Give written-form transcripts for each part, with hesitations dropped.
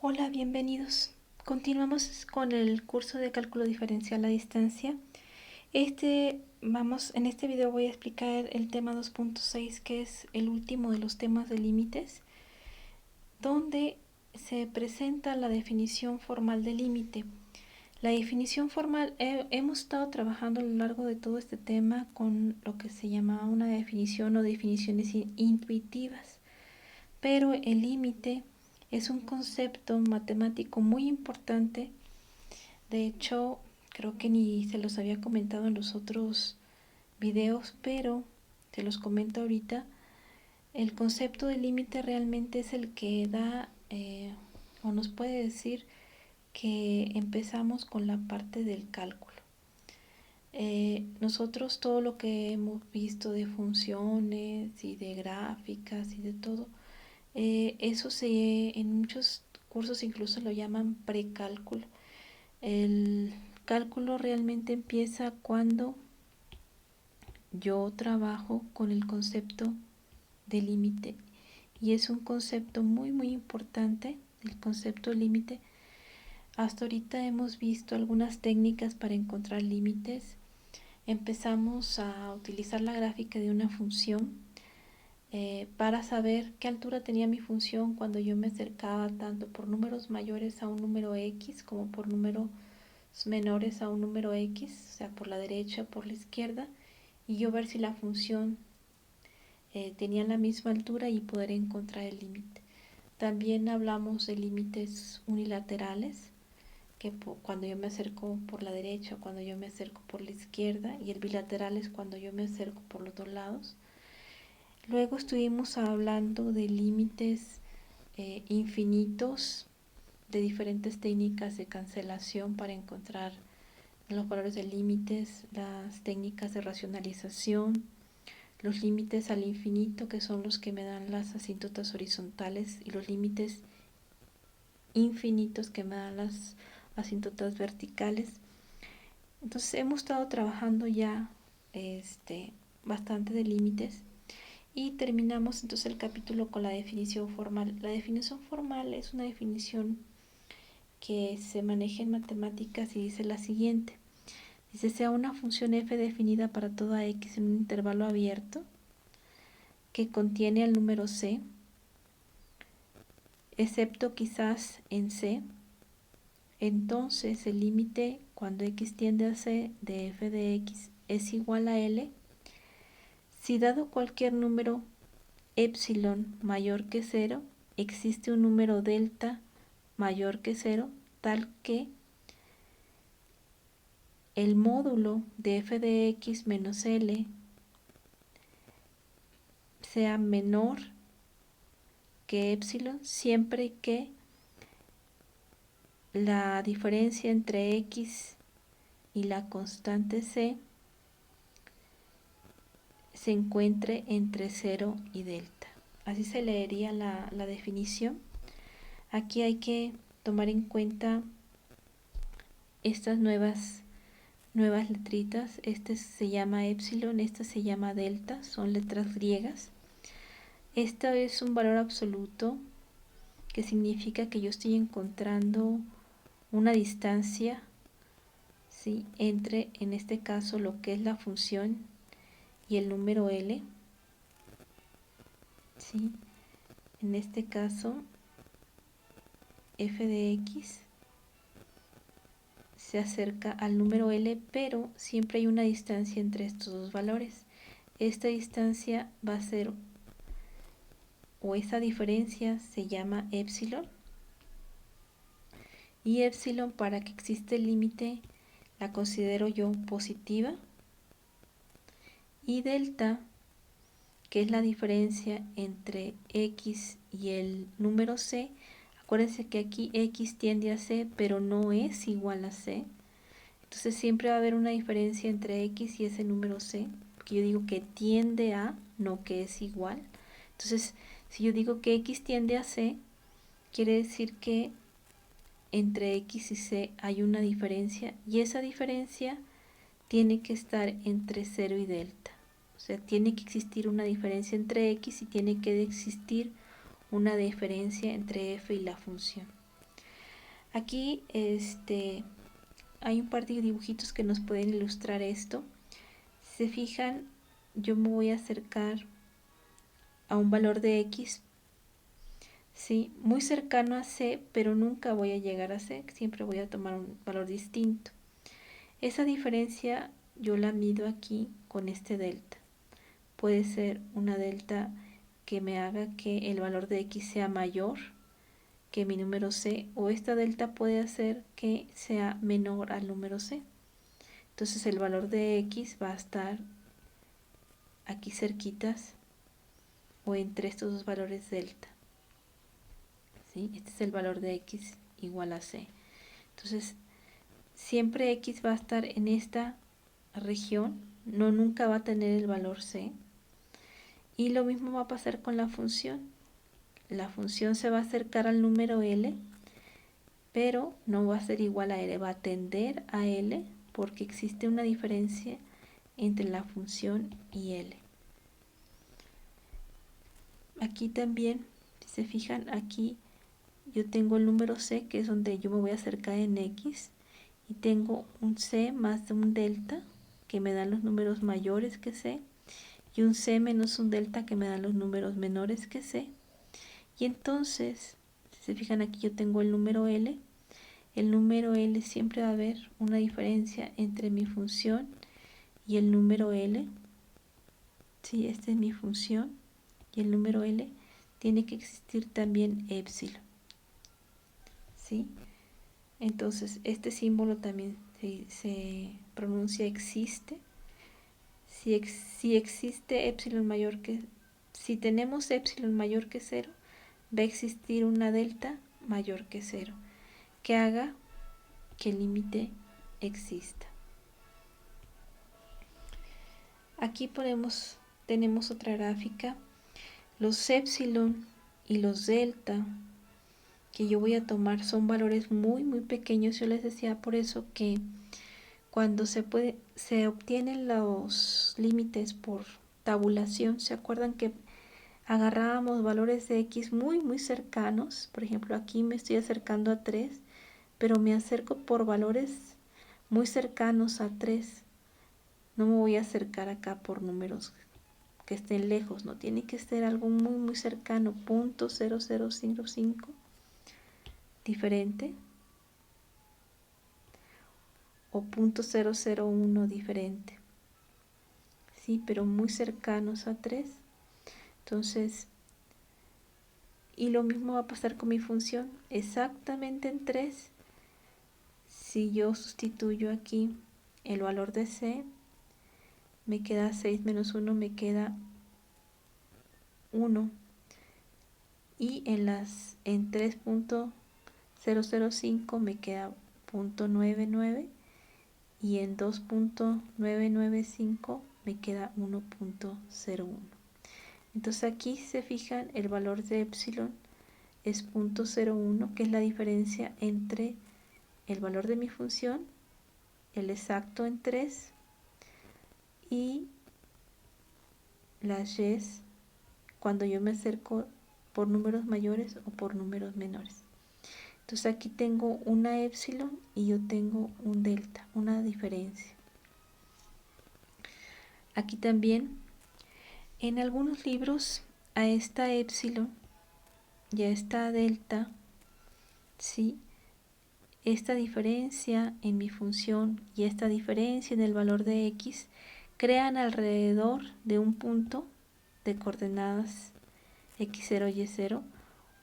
Hola, bienvenidos. Continuamos con el curso de cálculo diferencial a distancia. En este video voy a explicar el tema 2.6, que es el último de los temas de límites, donde se presenta la definición formal de límite. La definición formal, hemos estado trabajando a lo largo de todo este tema con lo que se llama una definición o definiciones intuitivas, pero el límite es un concepto matemático muy importante. De hecho, creo que ni se los había comentado en los otros videos, pero se los comento ahorita. El concepto de límite realmente es el que da o nos puede decir que empezamos con la parte del cálculo. Nosotros todo lo que hemos visto de funciones y de gráficas y de todo, eso en muchos cursos incluso lo llaman precálculo. El cálculo realmente empieza cuando yo trabajo con el concepto de límite, y es un concepto muy importante, el concepto límite. Hasta ahorita hemos visto algunas técnicas para encontrar límites. Empezamos a utilizar la gráfica de una función para saber qué altura tenía mi función cuando yo me acercaba tanto por números mayores a un número x como por números menores a un número x, o sea, por la derecha, por la izquierda, y yo ver si la función tenía la misma altura y poder encontrar el límite. También hablamos de límites unilaterales, que cuando yo me acerco por la derecha, cuando yo me acerco por la izquierda, y el bilateral es cuando yo me acerco por los dos lados. Luego estuvimos hablando de límites infinitos, de diferentes técnicas de cancelación para encontrar los valores de límites, las técnicas de racionalización, los límites al infinito, que son los que me dan las asíntotas horizontales, y los límites infinitos que me dan las asíntotas verticales. Entonces hemos estado trabajando ya bastante de límites. Y terminamos entonces el capítulo con la definición formal. La definición formal es una definición que se maneja en matemáticas y dice la siguiente. Dice: sea una función f definida para toda x en un intervalo abierto que contiene al número c, excepto quizás en c, entonces el límite cuando x tiende a c de f de x es igual a L si, dado cualquier número epsilon mayor que 0, existe un número delta mayor que 0, tal que el módulo de f de x menos L sea menor que epsilon, siempre que la diferencia entre x y la constante c se encuentre entre 0 y delta. Así se leería la definición. Aquí hay que tomar en cuenta estas nuevas letritas. Este se llama epsilon, esta se llama delta, son letras griegas. Esta es un valor absoluto, que significa que yo estoy encontrando una distancia, ¿sí?, entre, en este caso, lo que es la función y el número L, ¿sí? En este caso, f de x se acerca al número L, pero siempre hay una distancia entre estos dos valores. Esta distancia va a ser, o esa diferencia se llama epsilon, y epsilon, para que exista el límite, la considero yo positiva, y delta, que es la diferencia entre x y el número c. Acuérdense que aquí x tiende a c, pero no es igual a c. Entonces siempre va a haber una diferencia entre x y ese número c, porque yo digo que tiende a, no que es igual. Entonces, si yo digo que x tiende a c, quiere decir que entre x y c hay una diferencia, y esa diferencia tiene que estar entre 0 y delta. O sea, tiene que existir una diferencia entre x y tiene que existir una diferencia entre f y la función. Aquí hay un par de dibujitos que nos pueden ilustrar esto. Si se fijan, yo me voy a acercar a un valor de X, ¿sí? Muy cercano a C, pero nunca voy a llegar a C, siempre voy a tomar un valor distinto. Esa diferencia yo la mido aquí con este delta. Puede ser una delta que me haga que el valor de X sea mayor que mi número C, o esta delta puede hacer que sea menor al número C. Entonces el valor de X va a estar aquí cerquitas o entre estos dos valores delta, ¿sí? Este es el valor de X igual a C. Entonces siempre X va a estar en esta región, no nunca va a tener el valor C. Y lo mismo va a pasar con la función. La función se va a acercar al número L, pero no va a ser igual a L, va a tender a L porque existe una diferencia entre la función y L. Aquí también, si se fijan, aquí yo tengo el número C, que es donde yo me voy a acercar en X, y tengo un C más un delta, que me dan los números mayores que C, y un C menos un delta, que me dan los números menores que C. Y entonces, si se fijan, aquí yo tengo el número L. El número L siempre va a haber una diferencia entre mi función y el número L. Si esta es mi función y el número L, tiene que existir también épsilon. ¿Sí? Entonces, este símbolo también se pronuncia existe. Si existe épsilon mayor que, si tenemos épsilon mayor que 0, va a existir una delta mayor que 0, que haga que el límite exista. Aquí tenemos otra gráfica. Los épsilon y los delta que yo voy a tomar son valores muy pequeños. Yo les decía por eso que cuando se obtienen los límites por tabulación, ¿se acuerdan que agarrábamos valores de X muy cercanos? Por ejemplo, aquí me estoy acercando a 3, pero me acerco por valores muy cercanos a 3. No me voy a acercar acá por números que estén lejos, no tiene que ser algo muy cercano, 0.0005 diferente o 0.001 diferente, ¿sí? Pero muy cercanos a 3. Entonces, y lo mismo va a pasar con mi función, exactamente en 3. Si yo sustituyo aquí el valor de C, me queda 6 menos 1, me queda 1. Y en 3.005 me queda 0.99 y en 2.995 me queda 1.01. Entonces aquí, si se fijan, el valor de epsilon es 0.01, que es la diferencia entre el valor de mi función, el exacto en 3, y las y's cuando yo me acerco por números mayores o por números menores. Entonces aquí tengo una epsilon y yo tengo un delta, una diferencia. Aquí también, en algunos libros, a esta epsilon y a esta delta, ¿sí? Esta diferencia en mi función y esta diferencia en el valor de X crean alrededor de un punto de coordenadas X0 y Y0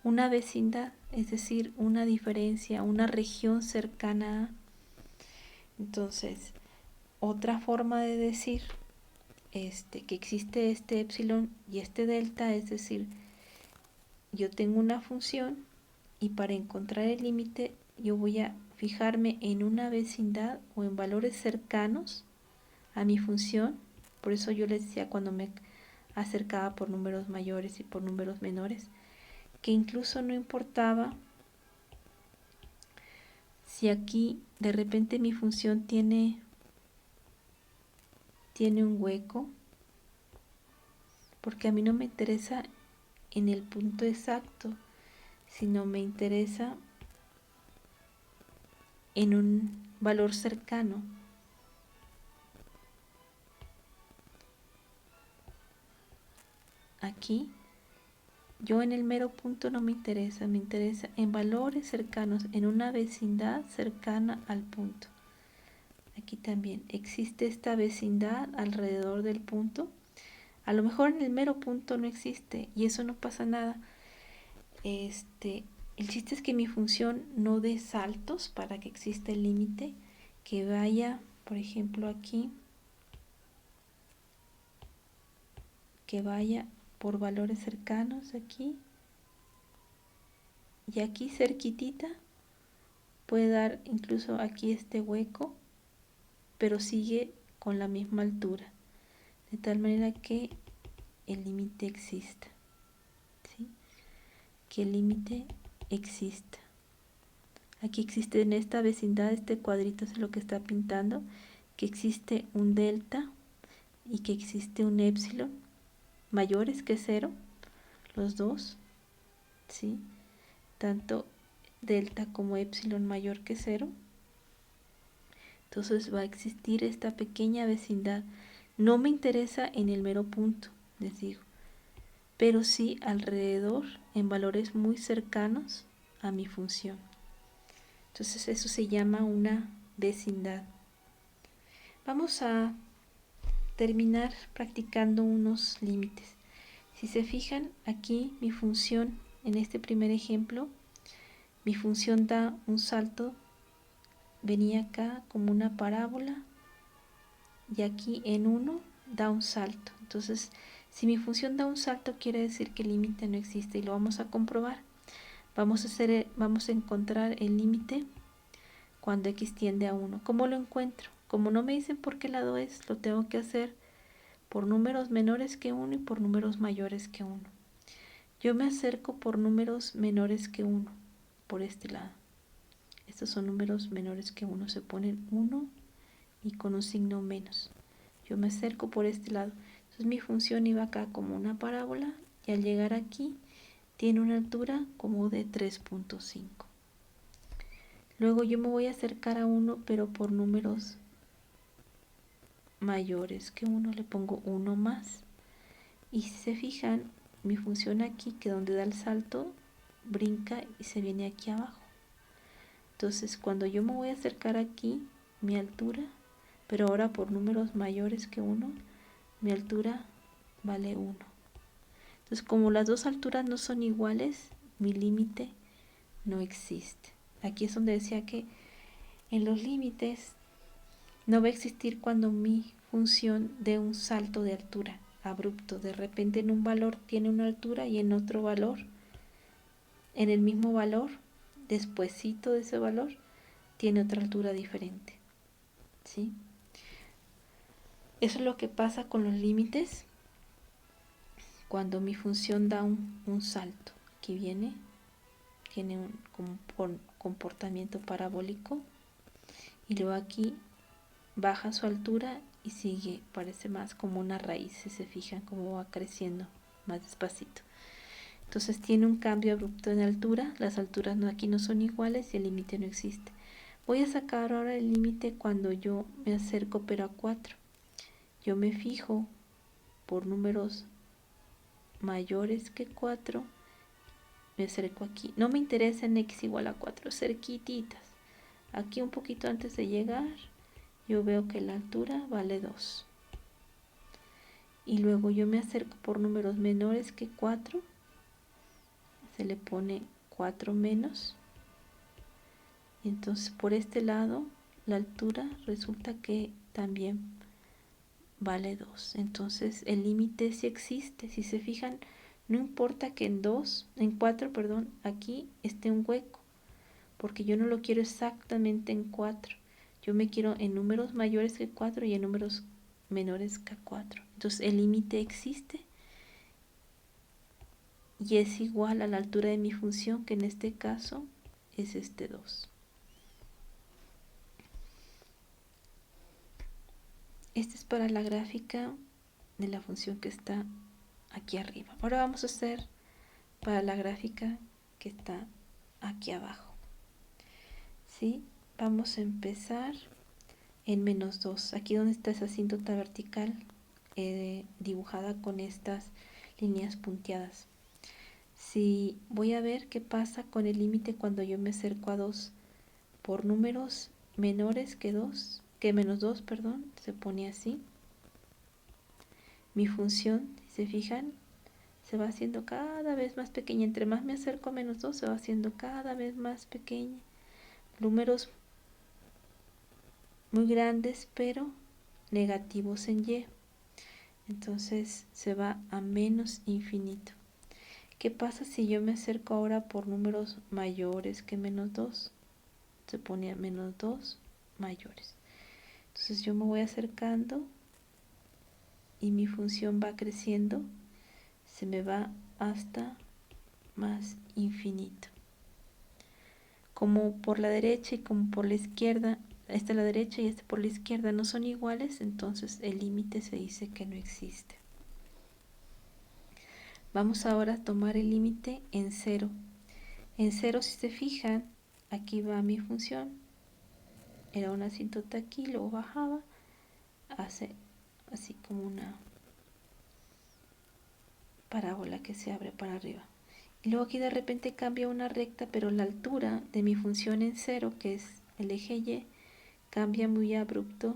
una vecindad, es decir, una diferencia, una región cercana a. Entonces, otra forma de decir que existe este epsilon y este delta, es decir, yo tengo una función y para encontrar el límite yo voy a fijarme en una vecindad o en valores cercanos a mi función. Por eso yo les decía cuando me acercaba por números mayores y por números menores, que incluso no importaba si aquí de repente mi función tiene un hueco, porque a mí no me interesa en el punto exacto, sino me interesa en un valor cercano. Aquí, yo en el mero punto no me interesa en valores cercanos, en una vecindad cercana al punto. Aquí también existe esta vecindad alrededor del punto. A lo mejor en el mero punto no existe y eso no pasa nada. El chiste es que mi función no dé saltos para que exista el límite, que vaya, por ejemplo, aquí, que vaya por valores cercanos aquí y aquí cerquitita puede dar incluso aquí este hueco, pero sigue con la misma altura, de tal manera que el límite exista, ¿sí? Que el límite exista. Aquí existe en esta vecindad, este cuadrito es lo que está pintando, que existe un delta y que existe un épsilon mayores que 0, los dos, ¿sí? Tanto delta como épsilon mayor que 0. Entonces va a existir esta pequeña vecindad. No me interesa en el mero punto, les digo, pero sí alrededor en valores muy cercanos a mi función. Entonces eso se llama una vecindad. Vamos a terminar practicando unos límites. Si se fijan, aquí mi función, en este primer ejemplo, mi función da un salto, venía acá como una parábola y aquí en 1 da un salto. Entonces, si mi función da un salto, quiere decir que el límite no existe y lo vamos a comprobar. Vamos a encontrar el límite cuando x tiende a 1. ¿Cómo lo encuentro? Como no me dicen por qué lado es, lo tengo que hacer por números menores que 1 y por números mayores que 1. Yo me acerco por números menores que 1, por este lado. Estos son números menores que 1, se ponen 1 y con un signo menos. Yo me acerco por este lado. Entonces mi función iba acá como una parábola y al llegar aquí tiene una altura como de 3.5. Luego yo me voy a acercar a 1, pero por números mayores que 1, le pongo 1 más. Y si se fijan, mi función aquí, que donde da el salto, brinca y se viene aquí abajo. Entonces cuando yo me voy a acercar aquí, mi altura, pero ahora por números mayores que 1, mi altura vale 1. Entonces como las dos alturas no son iguales, mi límite no existe. Aquí es donde decía que en los límites no va a existir cuando mi función dé un salto de altura abrupto. De repente en un valor tiene una altura y en otro valor, en el mismo valor, despuesito de ese valor, tiene otra altura diferente. ¿Sí? Eso es lo que pasa con los límites cuando mi función da un salto. Aquí viene, tiene un comportamiento parabólico y luego aquí baja su altura y sigue, parece más como una raíz, si se fijan cómo va creciendo más despacito. Entonces tiene un cambio abrupto en altura, las alturas aquí no son iguales y el límite no existe. Voy a sacar ahora el límite cuando yo me acerco pero a 4. Yo me fijo por números mayores que 4, me acerco aquí. No me interesa en x igual a 4, cerquititas. Aquí un poquito antes de llegar, yo veo que la altura vale 2. Y luego yo me acerco por números menores que 4, se le pone 4 menos. Y entonces por este lado, la altura resulta que también vale 2. Entonces el límite sí existe. Si se fijan, no importa que en 4, perdón, aquí esté un hueco, porque yo no lo quiero exactamente en 4. Yo me quiero en números mayores que 4 y en números menores que 4. Entonces el límite existe y es igual a la altura de mi función, que en este caso es este 2. Esta es para la gráfica de la función que está aquí arriba. Ahora vamos a hacer para la gráfica que está aquí abajo. ¿Sí? Vamos a empezar en -2, aquí donde está esa asíntota vertical dibujada con estas líneas punteadas. Si voy a ver qué pasa con el límite cuando yo me acerco a 2 por números menores que -2, perdón, se pone así. Mi función, si se fijan, se va haciendo cada vez más pequeña. Entre más me acerco a -2, se va haciendo cada vez más pequeña. Números muy grandes, pero negativos en Y. Entonces se va a menos infinito. ¿Qué pasa si yo me acerco ahora por números mayores que -2? Se pone a -2 mayores. Entonces yo me voy acercando y mi función va creciendo. Se me va hasta más infinito. Como por la derecha y como por la izquierda, esta a la derecha y esta por la izquierda no son iguales, entonces el límite se dice que no existe. Vamos ahora a tomar el límite en 0. En 0, si se fijan, aquí va mi función. Era una asíntota aquí, luego bajaba, hace así como una parábola que se abre para arriba. Y luego aquí de repente cambia una recta, pero la altura de mi función en 0, que es el eje Y, cambia muy abrupto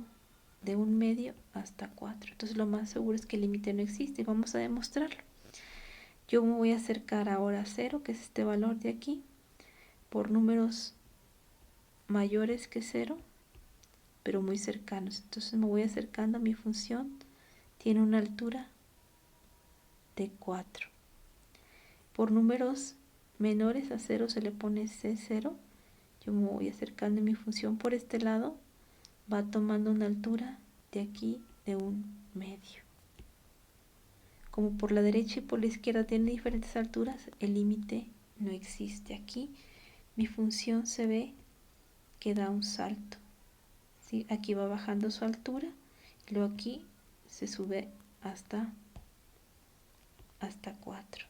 de 1/2 hasta 4. Entonces lo más seguro es que el límite no existe y vamos a demostrarlo. Yo me voy a acercar ahora a 0, que es este valor de aquí, por números mayores que 0, pero muy cercanos. Entonces me voy acercando a mi función, tiene una altura de 4. Por números menores a 0 se le pone C0. Yo me voy acercando a mi función por este lado, va tomando una altura de aquí de 1/2. Como por la derecha y por la izquierda tienen diferentes alturas, el límite no existe. Aquí mi función se ve que da un salto, ¿sí? Aquí va bajando su altura y luego aquí se sube hasta 4,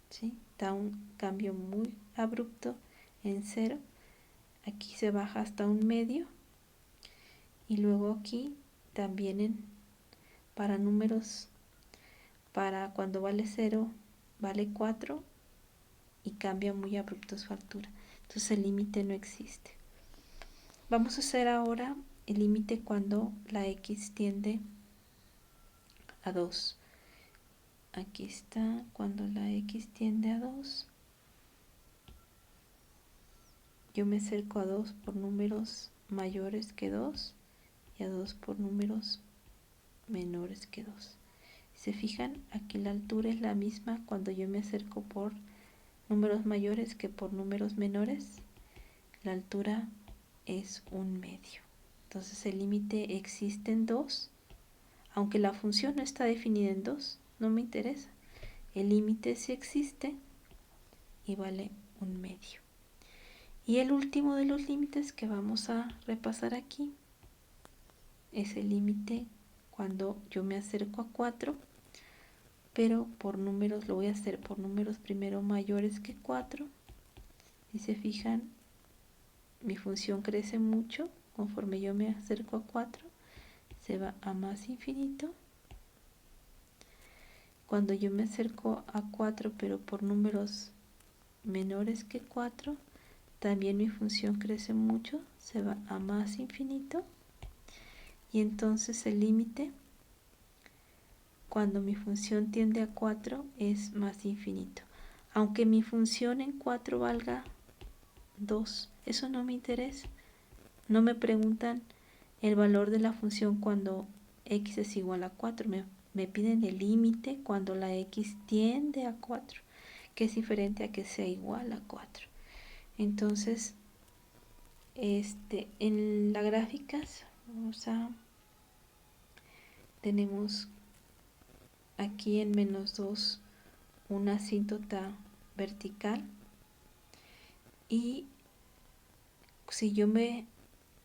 ¿sí? Da un cambio muy abrupto en 0. Aquí se baja hasta 1/2 y luego aquí también para números, para cuando vale 0 vale 4 y cambia muy abrupto su altura. Entonces el límite no existe. Vamos a hacer ahora el límite cuando la x tiende a 2. Aquí está, cuando la x tiende a 2. Yo me acerco a 2 por números mayores que 2 y a 2 por números menores que 2. Si se fijan, aquí la altura es la misma cuando yo me acerco por números mayores que por números menores. La altura es 1/2. Entonces el límite existe en 2, aunque la función no está definida en 2, no me interesa. El límite sí existe y vale 1/2. Y el último de los límites que vamos a repasar aquí es el límite cuando yo me acerco a 4, pero por números, lo voy a hacer por números primero mayores que 4. Si se fijan, mi función crece mucho conforme yo me acerco a 4, se va a más infinito. Cuando yo me acerco a 4 pero por números menores que 4, también mi función crece mucho, se va a más infinito. Y entonces el límite cuando mi función tiende a 4 es más infinito. Aunque mi función en 4 valga 2, eso no me interesa. No me preguntan el valor de la función cuando x es igual a 4. Me piden el límite cuando la x tiende a 4, que es diferente a que sea igual a 4. Entonces, en las gráficas tenemos aquí en -2 una asíntota vertical, y si yo me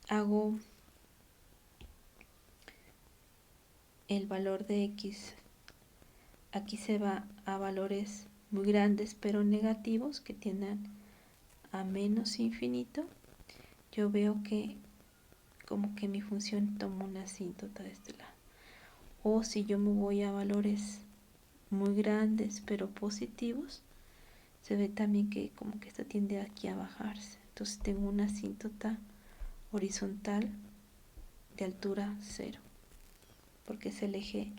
hago el valor de x, aquí se va a valores muy grandes pero negativos que tienden a menos infinito, yo veo que como que mi función toma una asíntota de este lado. O si yo me voy a valores muy grandes pero positivos, se ve también que como que esta tiende aquí a bajarse. Entonces tengo una asíntota horizontal de altura 0, porque es el eje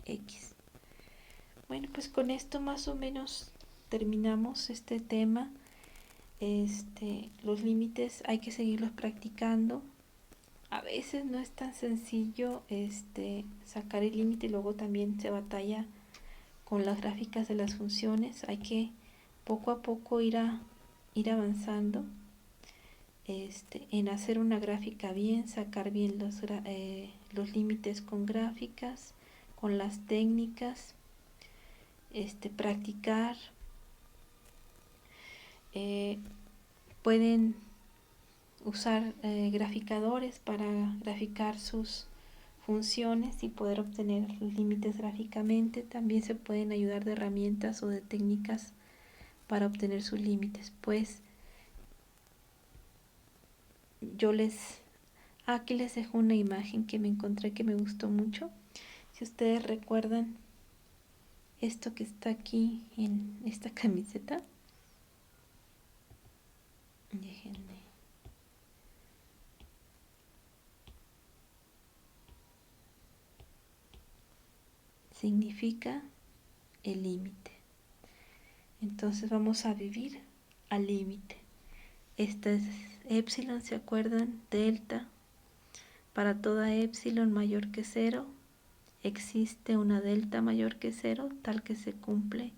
X. Bueno, pues con esto más o menos terminamos este tema. Los límites hay que seguirlos practicando. A veces no es tan sencillo sacar el límite, y luego también se batalla con las gráficas de las funciones. Hay que poco a poco ir avanzando en hacer una gráfica bien, sacar bien los límites con gráficas, con las técnicas, practicar. Pueden usar graficadores para graficar sus funciones y poder obtener los límites gráficamente. También se pueden ayudar de herramientas o de técnicas para obtener sus límites. Pues yo aquí les dejo una imagen que me encontré que me gustó mucho. Si ustedes recuerdan esto que está aquí en esta camiseta, déjenme. Significa el límite. Entonces vamos a vivir al límite. Esta es epsilon, ¿se acuerdan? Delta. Para toda epsilon mayor que 0 existe una delta mayor que 0, tal que se cumple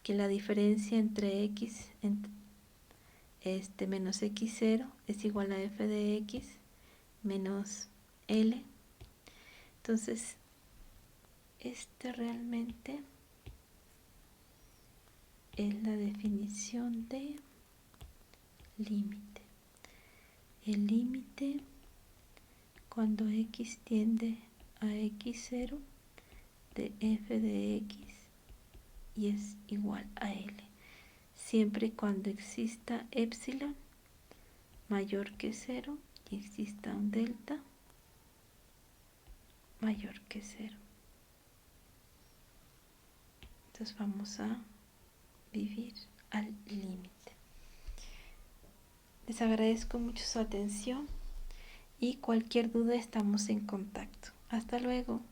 que la diferencia entre x menos x0 es igual a f de x menos L. Entonces realmente es la definición de límite. El límite cuando x tiende a x0 de f de x y es igual a L, siempre y cuando exista epsilon mayor que 0 y exista un delta mayor que 0. Entonces vamos a vivir al límite. Les agradezco mucho su atención y cualquier duda estamos en contacto. Hasta luego.